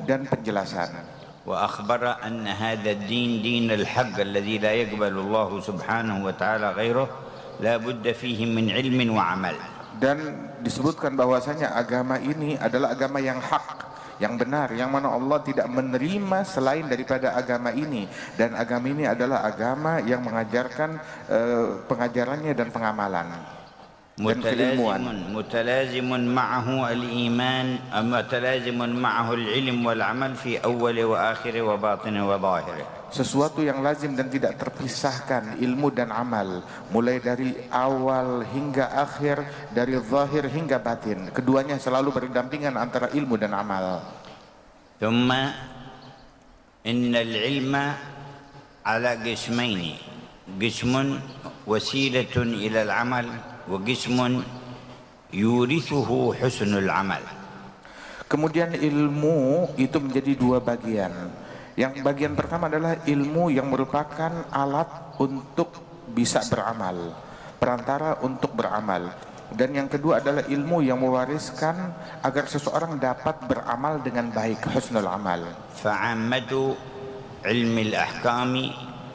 dan penjelasan. وأخبر أن هذا الدين دين الحق الذي لا يقبل الله سبحانه وتعالى غيره لا بد فيه من علم وعمل. Dan disebutkan bahwasanya agama ini adalah agama yang hak, yang benar, yang mana Allah tidak menerima selain daripada agama ini, dan agama ini adalah agama yang mengajarkan pengajarannya dan pengamalan dan keilmuan. متلازم معه الإيمان متلازم معه العلم والعمل في أول وآخر وباطن وظاهر. Sesuatu yang lazim dan tidak terpisahkan, ilmu dan amal, mulai dari awal hingga akhir, dari zahir hingga batin. Keduanya selalu berdampingan antara ilmu dan amal. ثم إن العلم على قسمين، قسم وسيلة إلى العمل وقسم يورثه حسن العمل. Kemudian ilmu itu menjadi dua bagian. Yang bagian pertama adalah ilmu yang merupakan alat untuk bisa beramal, perantara untuk beramal. Dan yang kedua adalah ilmu yang mewariskan agar seseorang dapat beramal dengan baik, husnul amal. فعامة علم الأحكام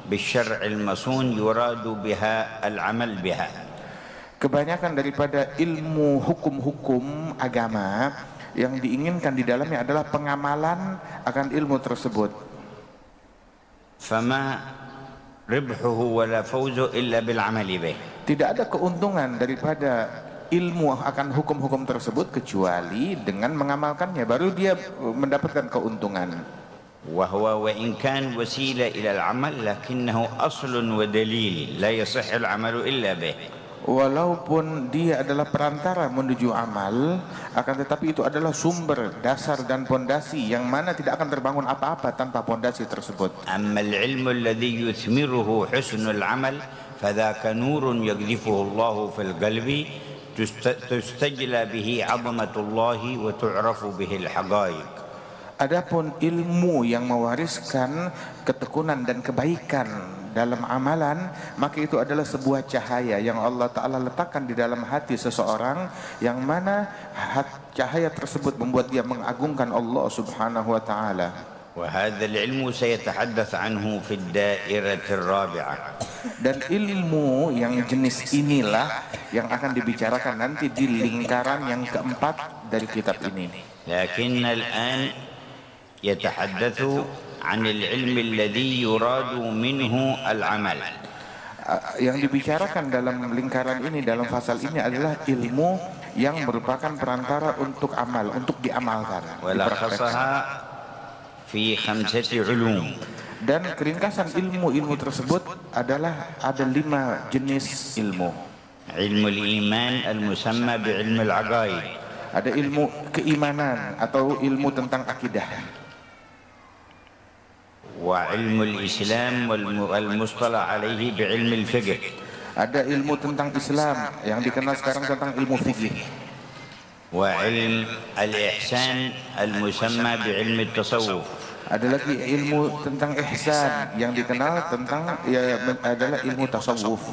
بالشرع المصون يراد بها العمل بها. Kebanyakan daripada ilmu hukum-hukum agama yang diinginkan di dalamnya adalah pengamalan akan ilmu tersebut. فما ربحه ولا فوزه إلا بالعمل به. Tidak ada keuntungan daripada ilmu akan hukum-hukum tersebut kecuali dengan mengamalkannya, baru dia mendapatkan keuntungan. وهو وإن كان وسيلة إلى العمل لكنه أصل ودليل لا يصح العمل إلا به. Walaupun dia adalah perantara menuju amal, akan tetapi itu adalah sumber, dasar dan pondasi yang mana tidak akan terbangun apa-apa tanpa pondasi tersebut. أما العلم الذي يثمره حسن العمل فذاك نور يقذفه الله في القلب تستجلى به عظمة الله وتعرف به الحقائق. Adapun ilmu yang mewariskan ketekunan dan kebaikan dalam amalan, maka itu adalah sebuah cahaya yang Allah Ta'ala letakkan di dalam hati seseorang, yang mana cahaya tersebut membuat dia mengagungkan Allah Subhanahu wa Ta'ala. وهذا العلم سيتحدث عنه في الدائرة الرابعة. Dan ilmu yang jenis inilah yang akan dibicarakan nanti di lingkaran yang keempat dari kitab ini. لكن الآن يتحدث عن العلم الذي يراد منه العمل. Yang dibicarakan dalam lingkaran ini, dalam fasal ini adalah ilmu yang merupakan perantara untuk amal, untuk diamalkan. ولخصها في 5 علوم. Dan keringkasan ilmu-ilmu tersebut adalah ada 5 jenis ilmu. علم الإيمان المسمى بعلم العقائد. Ada ilmu keimanan atau ilmu tentang akidah. وعلم الإسلام والمصطلح عليه بعلم الفقه. Ada ilmu tentang Islam yang dikenal sekarang tentang ilmu fikih. وعلم الإحسان المسمى بعلم التصوف. Ada lagi ilmu tentang ihsan yang dikenal tentang adalah ilmu tasawuf.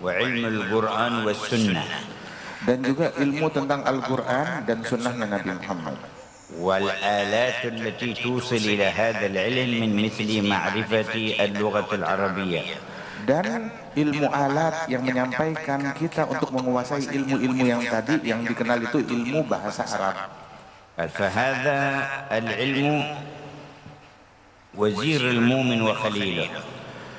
وعلم القرآن والسنة. Dan juga ilmu tentang Al-Quran dan sunnah Nabi Muhammad. والآلات التي توصل إلى هذا العلم من مثل معرفة اللغة العربية. Dan ilmu alat yang menyampaikan kita untuk menguasai ilmu-ilmu yang tadi yang dikenal itu ilmu bahasa Arab. فهذا العلم وزير المؤمن وخليله.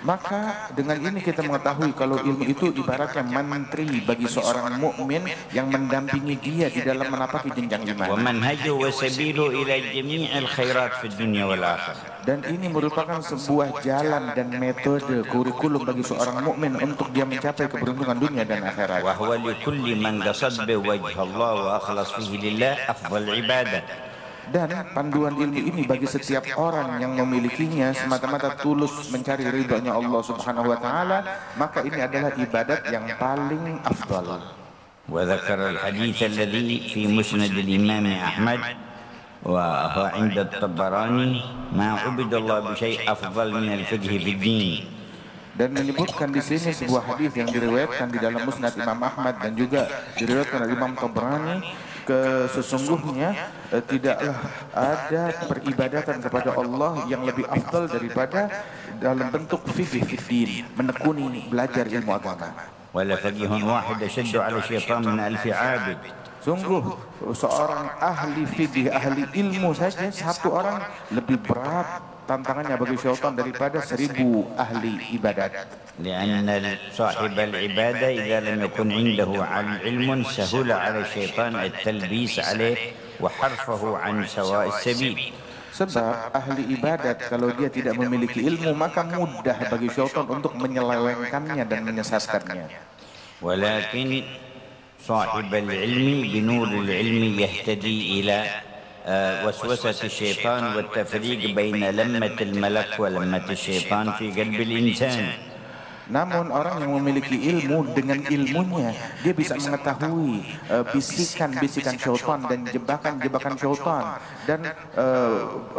Maka dengan ini kita mengetahui kalau ilmu itu ibaratnya menteri bagi seorang mukmin yang mendampingi dia di dalam menapaki jenjang iman. ومنهجه وسبيله إلى جميع الخيرات في الدنيا والآخرة. Dan ini merupakan sebuah jalan dan metode kurikulum bagi seorang mukmin untuk dia mencapai keberuntungan dunia dan akhirat. وهو لكل من قصد بوجه الله وأخلص فيه لله أفضل عبادة. Dan panduan ilmu ini bagi setiap orang yang memilikinya semata-mata tulus mencari ridhonya Allah Subhanahu wa Ta'ala, maka ini adalah ibadat yang paling afdal. وذكر الحديث الذي في مسند الإمام أحمد وهو عند الطبراني ما عبد الله بشيء أفضل من الفقه في الدين. Dan menyebutkan di sini sebuah hadis yang diriwayatkan di dalam Musnad Imam Ahmad dan juga diriwayatkan oleh Imam Tabrani, Sesungguhnya tidaklah ada peribadatan kepada Allah yang lebih afdal daripada dalam bentuk fikih fiddin, menekuni belajar ilmu agama. ولا فقيه واحد أشد على الشيطان من 1000 عابد. Sungguh seorang ahli fikih, ahli ilmu saja satu orang lebih berat tantangannya bagi syaitan daripada 1000 ahli ibadat. لأن صاحب العبادة إذا لم يكن عنده علم سهل على الشيطان التلبيس عليه وحرفه عن سواء السبيل. Sebab ahli ibadat kalau dia tidak memiliki ilmu maka mudah bagi syaitan untuk menyelewengkannya dan menyesatkannya. ولكن صاحب العلم بنور العلم يهتدي إلى وسوسة الشيطان والتفريق بين لمة الملك ولمة الشيطان في قلب الإنسان. Namun orang yang memiliki ilmu, dengan ilmunya dia bisa mengetahui bisikan-bisikan syaitan dan jebakan-jebakan syaitan dan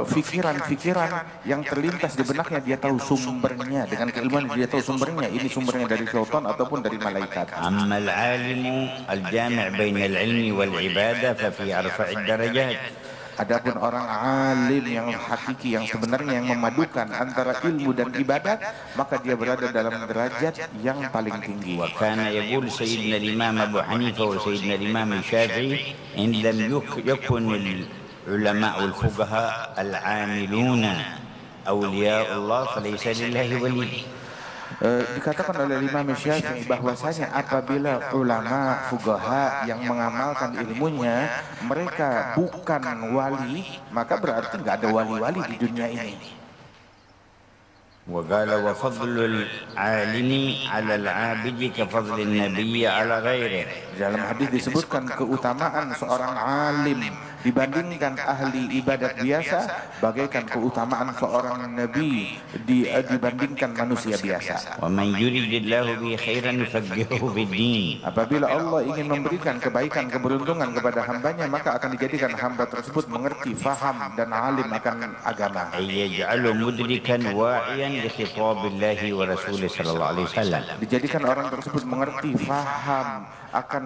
fikiran-fikiran yang terlintas di benaknya, dia tahu sumbernya. Dengan keilmuan dia tahu sumbernya, ini sumbernya dari syaitan ataupun dari malaikat. أما العالم الجامع بين العلم والعبادة ففي أرفع الدرجات. Adapun orang alim yang hakiki, yang sebenarnya yang memadukan antara ilmu dan ibadat, maka dia berada dalam derajat yang paling tinggi. وكان يقول سيدنا الإمام أبو حنيفة وسيدنا الإمام الشافعي إن لم يكن العلماء الفقهاء العاملون أولياء الله فليس لله ولي. Dikatakan oleh Imam Syafi'i bahwasanya apabila ulama fuqaha yang mengamalkan ilmunya mereka bukan wali, maka berarti nggak ada wali-wali di dunia ini. وقال وفضل العالم على العابد كفضل النبي على غيره. Dalam hadis disebutkan keutamaan seorang alim dibandingkan ahli ibadat biasa bagaikan keutamaan seorang nabi dibandingkan manusia biasa. ومن يريد الله به خيرا يفقهه في الدين. Apabila Allah ingin memberikan kebaikan, keberuntungan kepada hambanya, maka akan dijadikan hamba tersebut mengerti, faham dan alim akan agama. يجعله مدركا واعيا لخطاب الله ورسوله صلى الله عليه وسلم. Dijadikan orang tersebut mengerti, faham akan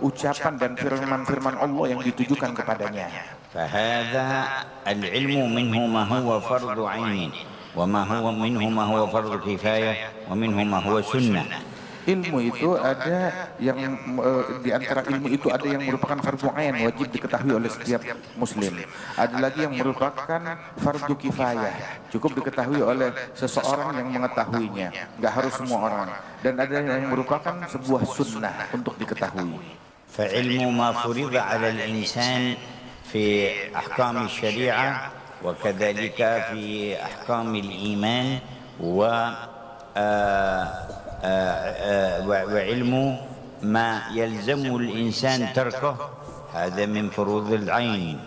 ucapan dan firman-firman Allah yang ditujukan kepadanya. فهذا العلم منه ما هو فرض عين وما هو منه ما هو فرض كفاية ومنه ما هو سنة. Ilmu itu ada yang di antara ilmu itu ada yang merupakan fardu ain, wajib diketahui oleh setiap muslim. Ada lagi yang merupakan fardu kifayah, cukup diketahui oleh seseorang yang mengetahuinya, nggak harus semua orang. Dan ada yang merupakan sebuah sunnah untuk diketahui. فعلم ما فرض على الإنسان في أحكام الشريعة وكذلك في أحكام الإيمان وعلم ما يلزم الإنسان تركه هذا من فروض العين.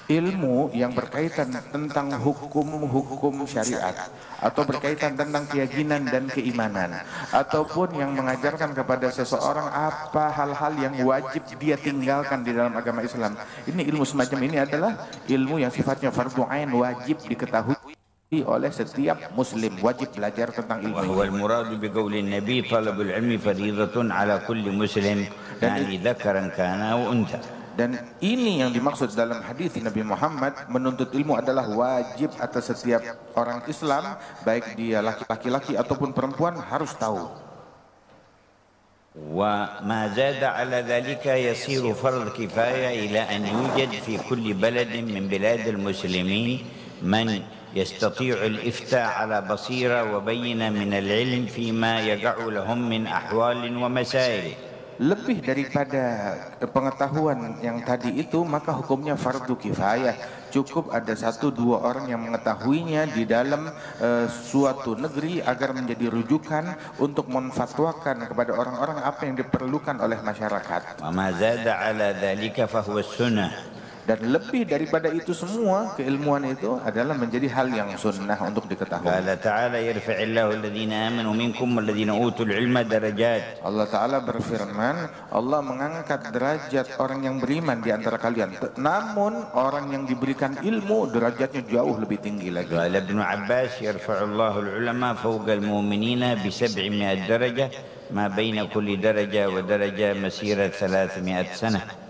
Ilmu yang berkaitan tentang hukum-hukum syariat atau berkaitan tentang keyakinan dan keimanan ataupun yang mengajarkan kepada seseorang apa hal-hal yang wajib dia tinggalkan di dalam agama Islam. Ini ilmu semacam ini adalah ilmu yang sifatnya fardu ain, wajib diketahui oleh setiap muslim, wajib belajar tentang ilmu. وهو المراد بقول النبي طلب العلم فريضة على كل مسلم يعني ذكرا كان أو أنثى. Dan ini yang dimaksud dalam hadis Nabi Muhammad, menuntut ilmu adalah wajib atas setiap orang Islam, baik dia laki-laki ataupun perempuan, harus tahu. وما زاد على ذلك يصير فرض كفاية إلى أن يوجد في كل بلد من بلاد المسلمين من يستطيع الإفتاء على بصيرة وبينة من العلم فيما يقع لهم من أحوال ومسائل. Lebih daripada pengetahuan yang tadi itu, maka hukumnya fardu kifayah. Cukup ada 1-2 orang yang mengetahuinya di dalam suatu negeri agar menjadi rujukan untuk menfatwakan kepada orang-orang apa yang diperlukan oleh masyarakat. وما زاد على ذلك فهو السنة. Dan lebih daripada itu semua, keilmuan itu adalah menjadi hal yang sunnah untuk diketahui. قال تعالى يرفع الله الذين آمنوا منكم والذين أوتوا العلم درجات. Allah Ta'ala berfirman, Allah mengangkat derajat orang yang beriman di antara kalian. Namun orang yang diberikan ilmu derajatnya jauh lebih tinggi lagi. قال ابن عباس يرفع الله العلماء فوق المؤمنين ب700 درجة ما بين كل درجة ودرجة مسيرة 300 سنة.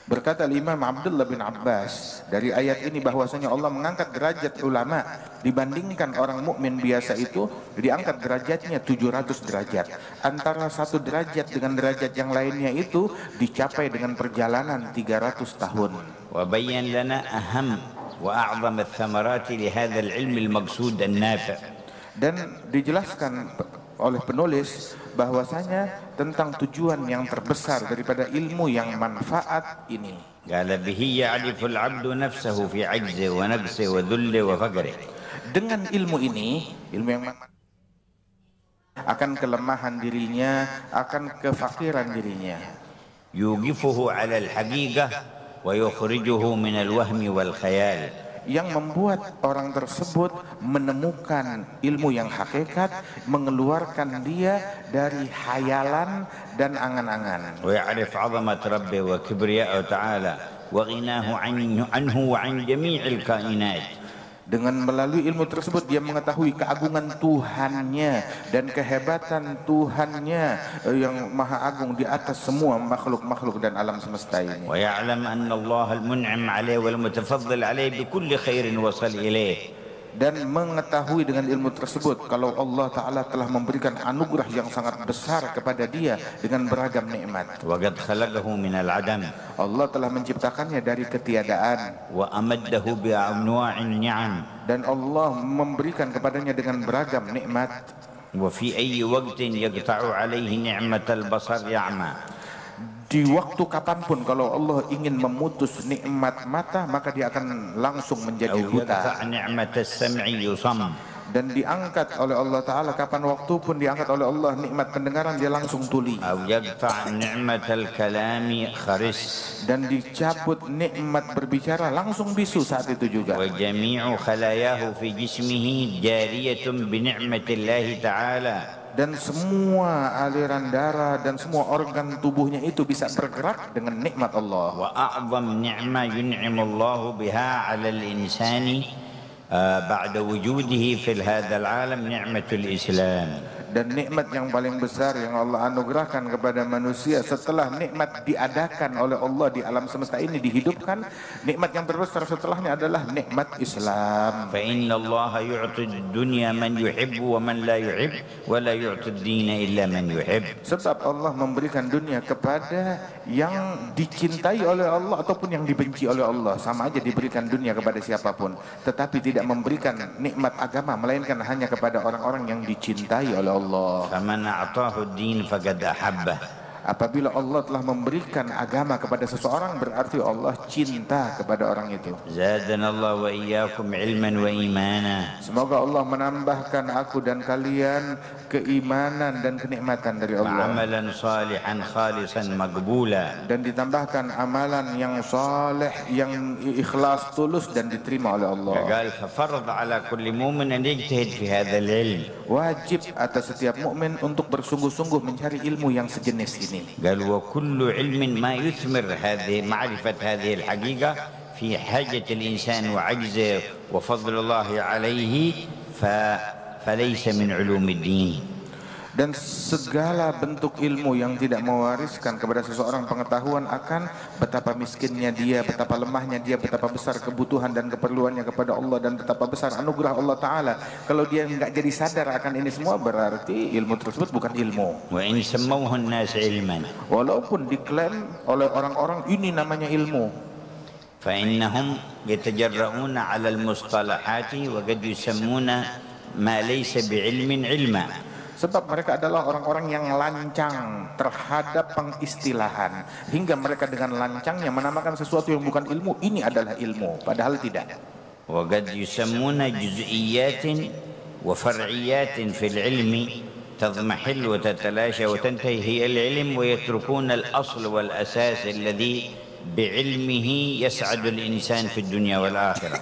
Berkata Imam Abdullah bin Abbas dari ayat ini bahwasanya Allah mengangkat derajat ulama dibandingkan orang mukmin biasa itu, diangkat derajatnya 700 derajat. Antara satu derajat dengan derajat yang lainnya itu dicapai dengan perjalanan 300 tahun. وبين لنا أهم وأعظم الثمرات لهذا العلم المقصود النافع. Dan dijelaskan oleh penulis bahwasanya tentang tujuan yang terbesar daripada ilmu yang manfaat ini. قال به يعرف العبد نفسه في عجزه ونقصه وذله وفقره. Dengan ilmu ini, ilmu yang akan kelemahan dirinya, akan kefakiran dirinya. يوقفه على الحقيقة ويخرجه من الوهم والخيال. Yang membuat orang tersebut menemukan ilmu yang hakikat, mengeluarkan dia dari hayalan dan angan-angan. ويعرف عظمة ربه وكبرياءه تعالى وغناه عنه وعن جميع الكائنات. Dengan melalui ilmu tersebut dia mengetahui keagungan Tuhannya dan kehebatan Tuhannya yang maha agung di atas semua makhluk-makhluk dan alam semesta ini. ويعلم أن الله المنعم عليه والمتفضل عليه بكل خير وصل إليه. Dan mengetahui dengan ilmu tersebut kalau Allah Ta'ala telah memberikan anugerah yang sangat besar kepada dia dengan beragam nikmat. وقد خلقه من العدم. Allah telah menciptakannya dari ketiadaan. وأمده بأنواع النعم. Dan Allah memberikan kepadanya dengan beragam nikmat. وفي أي وقت يقطع عليه نعمة البصر يعمى. Di waktu kapanpun kalau Allah ingin memutus nikmat mata, maka dia akan langsung menjadi أو buta. يقطع نعمة السمع يصم. Dan diangkat oleh Allah Ta'ala, kapan waktu pun diangkat oleh Allah nikmat pendengaran, dia langsung tuli. أو يقطع نعمة الكلام خرس. Dan dicabut nikmat berbicara, langsung bisu saat itu juga. وجميع خلاياه في جسمه جارية بنعمة الله تعالى. Dan semua aliran darah dan semua organ tubuhnya itu bisa bergerak dengan nikmat Allah. وأعظم نعمة ينعم الله بها على الإنسان بعد وجوده في هذا العالم نعمة الإسلام. Dan nikmat yang paling besar yang Allah anugerahkan kepada manusia setelah nikmat diadakan oleh Allah di alam semesta ini dihidupkan, nikmat yang terbesar setelahnya adalah nikmat Islam. فإن الله يعطي الدنيا من يحب ومن لا يحب ولا يعطي الدين إلا من يحب. Sebab Allah memberikan dunia kepada yang dicintai oleh Allah ataupun yang dibenci oleh Allah. Sama aja diberikan dunia kepada siapapun, tetapi tidak memberikan nikmat agama melainkan hanya kepada orang-orang yang dicintai oleh Allah. فمن أعطاه الدين فقد أحبه. Apabila Allah telah memberikan agama kepada seseorang, berarti Allah cinta kepada orang itu. زادنا الله وإياكم علما وإيمانا. Semoga Allah menambahkan aku dan kalian keimanan dan kenikmatan dari Allah. وعملا صالحا خالصا مقبولا. Dan ditambahkan amalan yang saleh, yang ikhlas, tulus dan diterima oleh Allah. قال ففرض على كل مؤمن أن يجتهد في هذا العلم. Wajib atas setiap mukmin untuk bersungguh-sungguh mencari ilmu yang sejenis ini. قال وكل علم ما يثمر هذه معرفة هذه الحقيقة في حاجة الإنسان وعجزه وفضل الله عليه فليس من علوم الدين. Dan segala bentuk ilmu yang tidak mewariskan kepada seseorang pengetahuan akan betapa miskinnya dia, betapa lemahnya dia, betapa besar kebutuhan dan keperluannya kepada Allah, dan betapa besar anugerah Allah Ta'ala. Kalau dia nggak jadi sadar akan ini semua, berarti ilmu tersebut bukan ilmu. وإن سموه الناس علما. Walaupun diklaim oleh orang-orang ini namanya ilmu, فإنهم يتجرؤون على المصطلحات وقد يسمون ما ليس بعلم علما. sebab mereka adalah orang-orang yang lancang terhadap pengistilahan, hingga mereka dengan lancangnya menamakan sesuatu yang bukan ilmu ini adalah ilmu, padahal tidak. وقد يسمون جزئيات وفرعيات في العلم تضمحل وتتلاشى وتنتهي هي العلم ويتركون الأصل والأساس الذي بعلمه يسعد الإنسان في الدنيا والآخرة.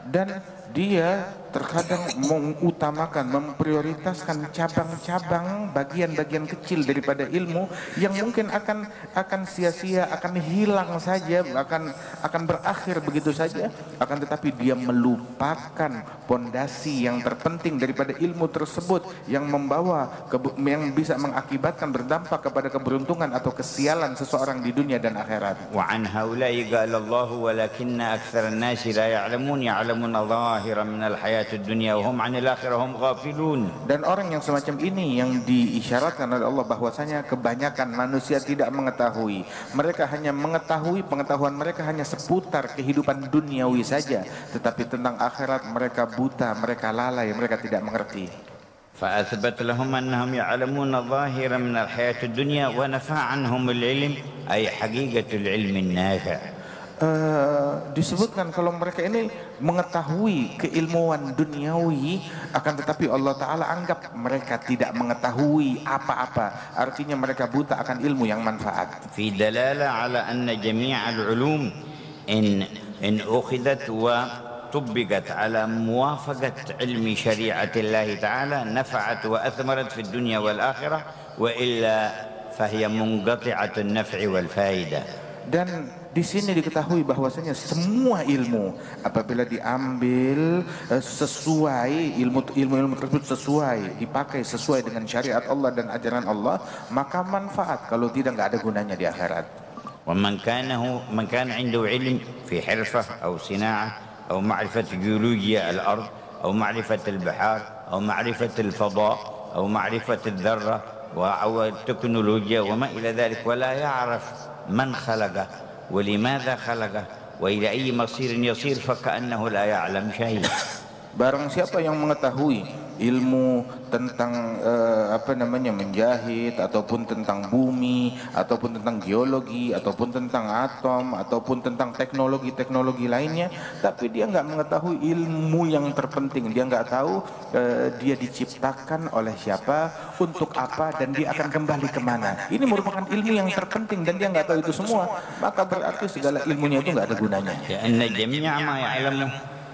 Dan dia terkadang mengutamakan, memprioritaskan cabang-cabang, bagian-bagian kecil daripada ilmu yang mungkin akan sia-sia, akan hilang saja, akan berakhir begitu saja. Akan tetapi dia melupakan pondasi yang terpenting daripada ilmu tersebut yang yang bisa mengakibatkan berdampak kepada keberuntungan atau kesialan seseorang di dunia dan akhirat. وعن هؤلاء قال الله ولكن أكثر الناس لا يعلمون ظاهرا من الحياة الدنيا وهم عن الآخرة هم غافلون. Dan orang yang semacam ini yang diisyaratkan oleh Allah bahwasanya kebanyakan manusia tidak mengetahui. Mereka hanya mengetahui, pengetahuan mereka hanya seputar kehidupan duniawi saja, tetapi tentang akhirat mereka buta, mereka lalai, mereka tidak mengerti. فأثبت لهم أنهم يعلمون ظاهرا من الحياة الدنيا ونفى عنهم العلم أي حقيقة العلم النافع. Disebutkan kalau mereka ini mengetahui keilmuan duniawi, akan tetapi Allah Ta'ala anggap mereka tidak mengetahui apa-apa. Artinya mereka buta akan ilmu yang manfaat. في دلالة على أن جميع العلوم إن أخذت وطبقت على موافقة علم شريعة الله تعالى نفعت وأثمرت في الدنيا والآخرة وإلا فهي منقطعة النفع والفائدة. Dan di sini diketahui bahwasanya semua ilmu apabila diambil sesuai ilmu tersebut sesuai dipakai sesuai dengan syariat Allah dan ajaran Allah, maka manfaat, kalau tidak nggak ada gunanya di akhirat. ومن كان عنده علم في حرفة أو صناعة أو معرفة جيولوجيا الأرض أو معرفة البحار أو معرفة الفضاء أو معرفة الذرة أو التكنولوجيا وما إلى ذلك ولا يعرف من خلقه ولماذا خلقه وإلى أي مصير يصير فكأنه لا يعلم شيء. Barang siapa yang mengetahui ilmu tentang menjahit, ataupun tentang bumi, ataupun tentang geologi, ataupun tentang atom, ataupun tentang teknologi lainnya, tapi dia nggak mengetahui ilmu yang terpenting, dia nggak tahu dia diciptakan oleh siapa, untuk apa, dan dia akan kembali kemana. Ini merupakan ilmu yang terpenting dan dia nggak tahu itu semua, maka berarti segala ilmunya itu nggak ada gunanya.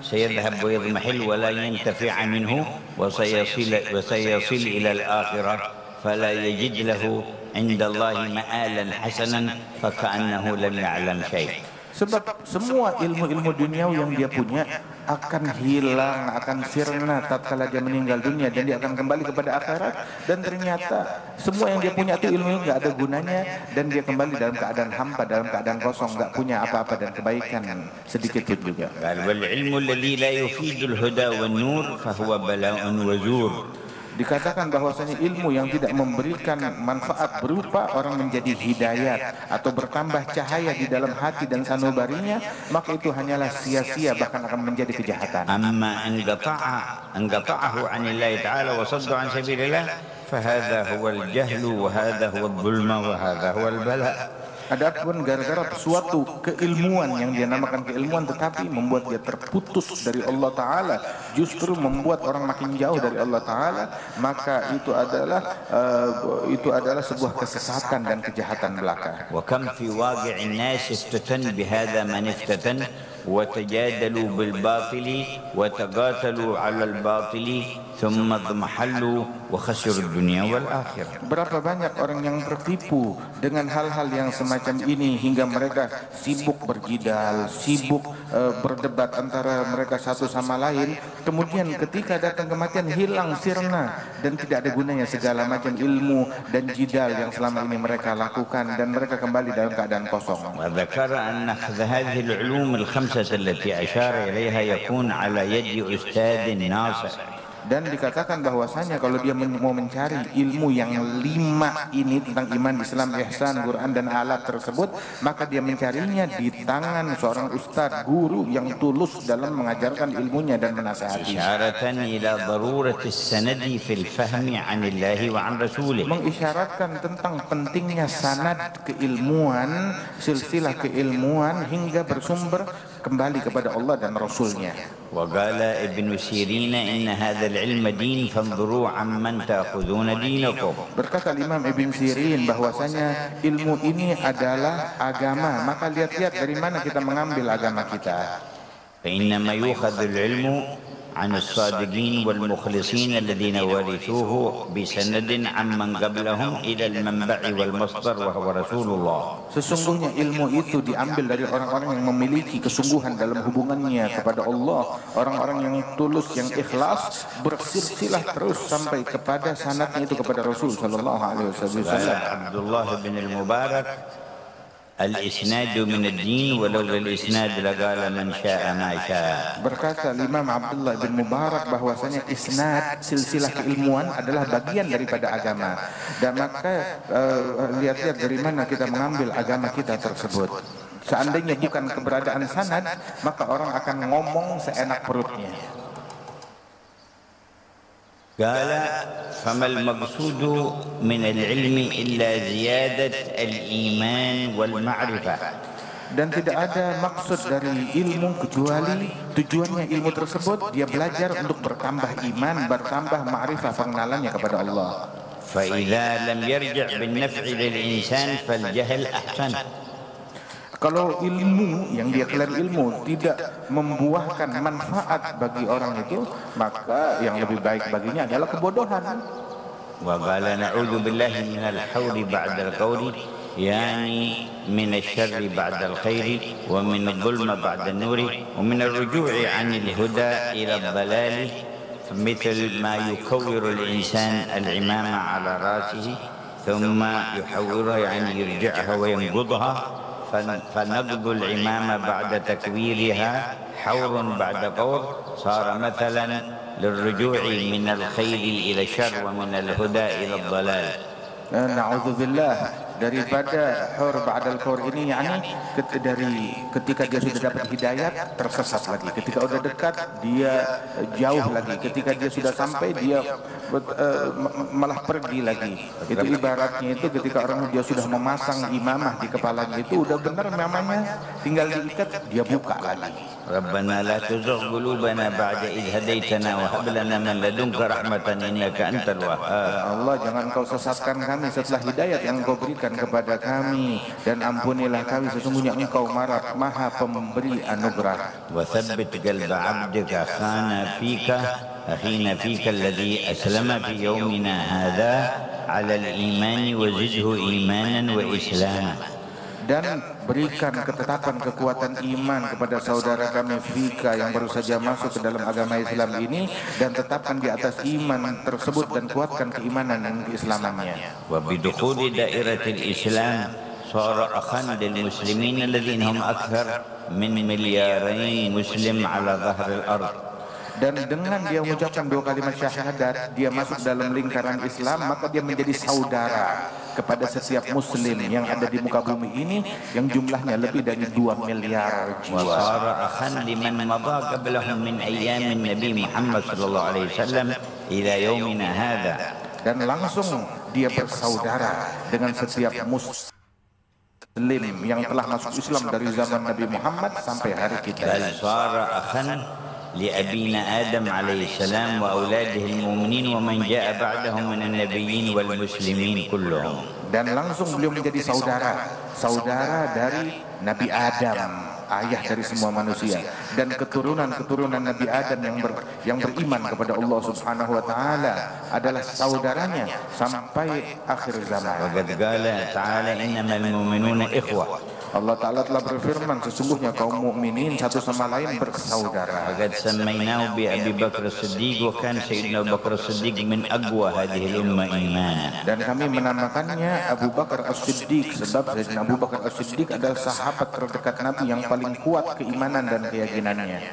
سيذهب ويضمحل ولا ينتفع منه وسيصل إلى الآخرة فلا يجد له عند الله مآلا حسنا فكأنه لم يعلم شيء. Sebab semua ilmu-ilmu duniawi yang dia punya akan hilang, akan sirna tatkala dia meninggal dunia, dan dia akan kembali kepada akhirat, dan ternyata semua yang dia punya itu ilmu nggak ada gunanya, dan dia kembali dalam keadaan hampa, dalam keadaan kosong, nggak punya apa-apa dan kebaikan sedikit pun juga. والعلم الذي لا يفيد الهدى والنور فهو بلاء وزور. Dikatakan bahwasanya ilmu yang tidak memberikan manfaat berupa orang menjadi hidayat atau bertambah cahaya di dalam hati dan sanubarinya, maka itu hanyalah sia-sia, bahkan akan menjadi kejahatan. أما انقطعه عن الله تعالى وصده عن سبيل الله فهذا هو الجهل وهذا هو الظلم وهذا هو البلاء. Adapun gara-gara suatu keilmuan yang dia namakan keilmuan tetapi membuat dia terputus dari Allah Ta'ala, justru membuat orang makin jauh dari Allah Ta'ala, maka itu adalah sebuah kesesatan dan kejahatan belaka. وكم في واقع الناس استتن بهذا من افتتن وتجادلوا بالباطل وتقاتلوا على الباطل ثم اضمحلوا وخسروا الدنيا والآخرة. Berapa banyak orang yang tertipu dengan hal-hal yang semacam ini hingga mereka sibuk berjidal, sibuk berdebat antara mereka satu sama lain. Kemudian ketika datang kematian hilang sirna dan tidak ada gunanya segala macam ilmu dan jidal yang selama ini mereka lakukan, dan mereka kembali dalam keadaan kosong. وذكر أن أخذ هذه العلوم الخمسة التي أشار إليها يكون على يد أستاذ ناصح. Dan dikatakan bahwasanya kalau dia mau mencari ilmu yang 5 ini tentang iman, Islam, ihsan, Quran dan alat tersebut, maka dia mencarinya di tangan seorang ustadz, guru yang tulus dalam mengajarkan ilmunya dan menasihati. إشارة إلى ضرورة السند في الفهم عن الله وعن رسوله. Mengisyaratkan tentang pentingnya sanad keilmuan, silsilah keilmuan hingga bersumber kembali kepada Allah dan Rasulnya. وقال ابن سيرين إن هذا العلم دين فانظروا عمن تأخذون دينكم. Berkata Imam Ibn Sirin bahwasanya ilmu ini adalah agama, maka lihat-lihat dari mana kita mengambil agama kita. فإنما يؤخذ العلم عن الصادقين والمخلصين الذين ورثوه بسند عمن قبلهم إلى المنبع والمصدر وهو رسول الله. Sesungguhnya ilmu itu diambil dari orang-orang yang memiliki kesungguhan dalam hubungannya kepada Allah, orang-orang yang tulus, yang ikhlas, bersilsilah terus sampai kepada sanadnya itu kepada Rasul sallallahu alaihi wasallam. Abdullah bin al-Mubarak, al-isnad min ad-din walau al-isnad laqala man syaa ma syaa. Berkata Imam Abdullah bin Mubarak bahwasanya isnad, silsilah keilmuan adalah bagian daripada agama. Dan maka lihat-lihat dari mana kita mengambil agama kita tersebut. Seandainya bukan keberadaan sanad, maka orang akan ngomong seenak perutnya. قال فما المقصود من العلم إلا زيادة الإيمان والمعرفة. Dan tidak ada maksud dari ilmu kecuali tujuannya ilmu tersebut dia belajar untuk bertambah iman, bertambah ma'rifah, pengenalannya kepada Allah. فإذا لم يرجع بالنفع للإنسان فالجهل أحسن. Kalau ilmu yang dia klaim ilmu tidak membuahkan manfaat bagi orang itu, maka yang lebih baik baginya adalah kebodohan. وقال نعوذ بالله من الحول بعد القول يعني من الشر بعد الخير ومن الظلم بعد النور ومن الرجوع عن الهدى إلى الضلال مثل ما يكور الإنسان العمامة على رأسه ثم يحورها يعني يرجعها وينقضها فنقض العمامة بعد تكويرها حور بعد قور صار مثلا للرجوع من الخير إلى الشر ومن الهدى إلى الضلال. Na'udzubillah, daripada hur ba'dal qur ini yakni dari ketika dia sudah dapat hidayat tersesat lagi, ketika sudah dekat dia jauh lagi, ketika dia sudah sampai dia malah pergi lagi. Itu ibaratnya itu ketika orang dia sudah memasang imamah di kepalanya itu udah benar mamanya, tinggal diikat dia buka lagi. ربنا لا تزغ قلوبنا بعد إذ هديتنا وهب لنا من لدنك رحمة إنك أنت الوهاب. Allah, jangan kau sesatkan kami setelah hidayat yang kau berikan kepada kami, dan ampunilah kami, sesungguhnya engkau maha pemberi anugerah. وثبت قلب عبدك أخينا فيك الذي أسلم في يومنا هذا على الإيمان وزده إيمانا وإسلاما. Dan berikan ketetapan kekuatan iman kepada saudara kami Fika yang baru saja masuk ke dalam agama Islam ini, dan tetapkan di atas iman tersebut dan kuatkan keimanan dan keislamannya. وبدخول دائرة الإسلام صار أخا للمسلمين الذين هم أكثر من 2 مليارين مسلم على ظهر الأرض. Dan dengan dia mengucapkan 2 kalimat syahadat, dia masuk dalam lingkaran Islam, maka dia menjadi saudara kepada setiap muslim yang ada di muka bumi ini yang jumlahnya lebih dari 2 miliar jiwa. وصار أخا لمن مضى قبلهم من أيام النبي محمد صلى الله عليه وسلم إلى يومنا هذا. Dan langsung dia bersaudara dengan setiap muslim yang telah masuk Islam dari zaman Nabi Muhammad sampai hari kita. بل صار أخا لأبينا آدم عليه السلام وأولاده المؤمنين ومن جاء بعدهم من النبيين والمسلمين كلهم. Dan langsung beliau menjadi saudara dari Nabi Adam, ayah dari semua manusia, dan keturunan Nabi Adam yang beriman kepada Allah Subhanahu wa taala adalah saudaranya sampai akhir zaman. وقد قال تعالى إنما المؤمنون إخوة. Allah Ta'ala telah berfirman, sesungguhnya kaum mukminin satu sama lain bersaudara. وقد سميناه بأبي بكر الصديق وكان سيدنا أبو بكر الصديق من أقوى هذه الأمة إيمانا. Dan kami menamakannya Abu Bakar As-Siddiq sebab Sayyidina Abu Bakar As-Siddiq adalah sahabat terdekat Nabi yang paling kuat keimanan dan keyakinannya.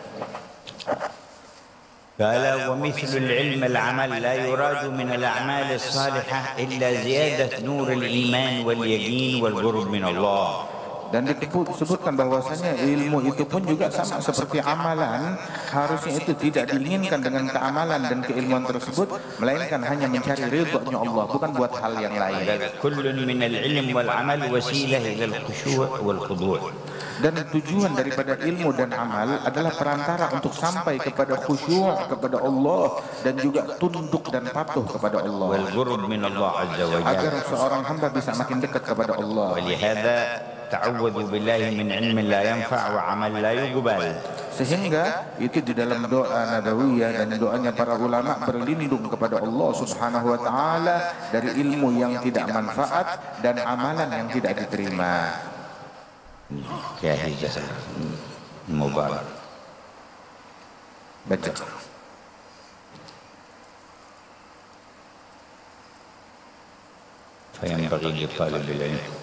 قال ومثل العلم العمل لا يراد من الأعمال الصالحة إلا زيادة نور الإيمان واليقين والقرب من الله. Dan disebutkan bahwasanya ilmu itu pun juga sama seperti amalan, harusnya itu tidak diinginkan dengan keamalan dan keilmuan tersebut, melainkan hanya mencari ridhonya Allah, bukan buat hal yang lain. Dan tujuan daripada ilmu dan amal adalah perantara untuk sampai kepada khusyuk kepada Allah dan juga tunduk dan patuh kepada Allah, agar seorang hamba bisa makin dekat kepada Allah. تعوذوا بالله من علم لا ينفع وعمل لا يقبل. Sehingga itu di dalam doa nabawiyah dan doanya para ulama berlindung kepada Allah Subhanahu wa taala dari ilmu yang tidak manfaat dan amalan yang tidak diterima. Jahizah mubarak. Baca. فينبغي لطالب العلم